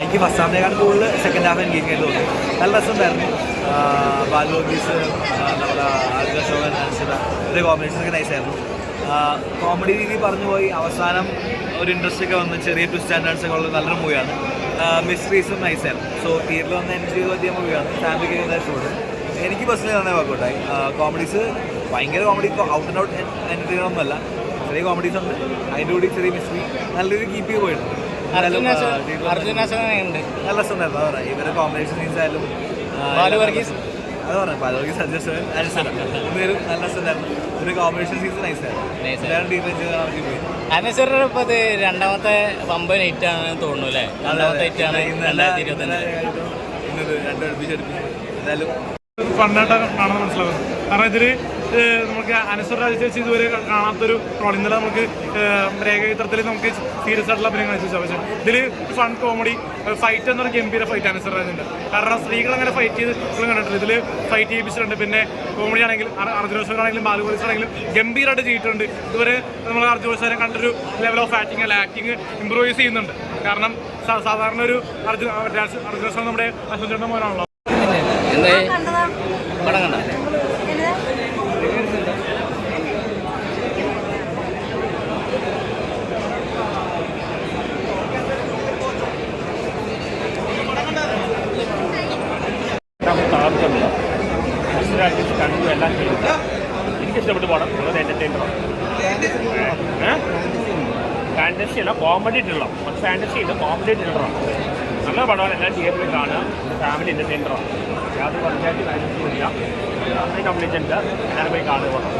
എനിക്ക് ഫസ്റ്റ് ഹാഫിനേക്കാൾ കൂടുതൽ second half എനിക്ക് കേൾക്കാൻ തോന്നി. നല്ല രസമുണ്ടായിരുന്നു. ബാലു വർഗീസ്, നമ്മുടെ ആദിത്യ അശോകൻ, അൻസിത, ഒരു കോമ്പിനേഷനൊക്കെ നൈസായിരുന്നു. കോമഡി രീതി പറഞ്ഞു പോയി അവസാനം ഒരു ഇൻട്രസ്റ്റ് ഒക്കെ വന്ന് ചെറിയ ട്വിസ്റ്റ് ആൻഡ് ടേൺസ് ഒക്കെ ഉള്ള നല്ലൊരു മൂവിയാണ്. മിസ്റ്ററീസും നൈസായിരുന്നു. സോ തിയേറ്ററിൽ വന്ന് എൻജോയ് ചെയ്ത് പറ്റിയ മൂവിയാണ്. ഫാമിലിക്ക് ഇഷ്ടപ്പെട്ടു. എനിക്ക് പേഴ്സണലി നന്നായി വർക്കൗട്ടായി. കോമഡീസ് ഭയങ്കര comedy, out and out entertainer ഒന്നുമല്ല. ചെറിയ കോമഡീസ് ഉണ്ട്, അതിൻ്റെ കൂടി ചെറിയ മിസ്റ്ററി നല്ലൊരു കീപ്പ് ചെയ്ത് പോയിട്ടുണ്ട്. നല്ല രസമുണ്ടായിരുന്നു. അതാണ് ഇവരുടെ കോമ്പിനേഷൻ സീൻസ് ആയാലും അത് പറഞ്ഞു ബാലു വർഗീസ്, സജസ്റ്റ് അനുസരിച്ച് മൂന്നുപേരും നല്ല രസമുണ്ടായിരുന്നു. ഒരു കോമ്പിനേഷൻ സീൻസ് നൈസായിരുന്നു. ഡീറ്റെയിൽ പോയി അനസറിന് ഇത് രണ്ടാമത്തെ വമ്പൻ ഹിറ്റ് ആണെന്ന് തോന്നുന്നു അല്ലേ? രണ്ടാമത്തെ ഹിറ്റ് ആണ് 2025. ഇന്നത് രണ്ടും അടുപ്പിച്ചടുപ്പിച്ച് എന്തായാലും ഫണ്ടായിട്ടാണ് കാണാൻ മനസ്സിലാകുന്നത്. കാരണം ഇതിൽ നമുക്ക് അനശ്വര രാജേഷ് ഇതുവരെ കാണാത്തൊരു റോൾ. ഇന്നലെ നമുക്ക് രേഖചിത്രത്തിൽ നമുക്ക് സീരിയസ് ആയിട്ടുള്ള അഭിനയം കാണിച്ചു. പക്ഷേ ഇതിൽ ഫൺ കോമഡി ഫൈറ്റ് എന്നൊരു ഗംഭീര ഫൈറ്റ് അനശ്വര രാജേഷിൻ്റെ. കാരണം സ്ത്രീകൾ അങ്ങനെ ഫൈറ്റ് ചെയ്ത് കണ്ടിട്ടുണ്ട്. ഇതിൽ ഫൈറ്റ് ചെയ്യിപ്പിച്ചിട്ടുണ്ട്. പിന്നെ കോമഡി ആണെങ്കിലും അർജുനോത്സവനാണെങ്കിലും ബാലുപോലീസ് ആണെങ്കിലും ഗംഭീരമായിട്ട് ചെയ്തിട്ടുണ്ട്. ഇതുവരെ നമ്മൾ അർജുനോത്സവനെ കണ്ടൊരു ലെവൽ ഓഫ് ആക്ടിങ് ഇമ്പ്രൂവൈസ് ചെയ്യുന്നുണ്ട്. കാരണം സാധാരണ ഒരു അർജുനോത്സവം നമ്മുടെ അശ്വതിയുടെ മോനാണല്ലോ. പടം കണ്ട കണ്ടു എല്ലാം ചെയ്തു. എനിക്കിഷ്ടപ്പെട്ട പടം വളരെ എൻ്റർടൈനറാണ്. ഫാൻറ്റസി അല്ല, കോമഡി ത്രില്ലർ. കുറച്ച് ഫാൻറ്റസി ഉണ്ട്, കോമഡി ത്രില്ലറാണ്. നല്ല പടമാണ്. എല്ലാം തിയേറ്ററിൽ കാണുക. ഫാമിലി എൻ്റർടൈനറാണ്. യാതൊരു പഞ്ചായത്ത് കാര്യത്തിലും ഇല്ല. കംപ്ലീറ്റ് ഉണ്ട്. എല്ലാവരും പോയി കാണുക പടം.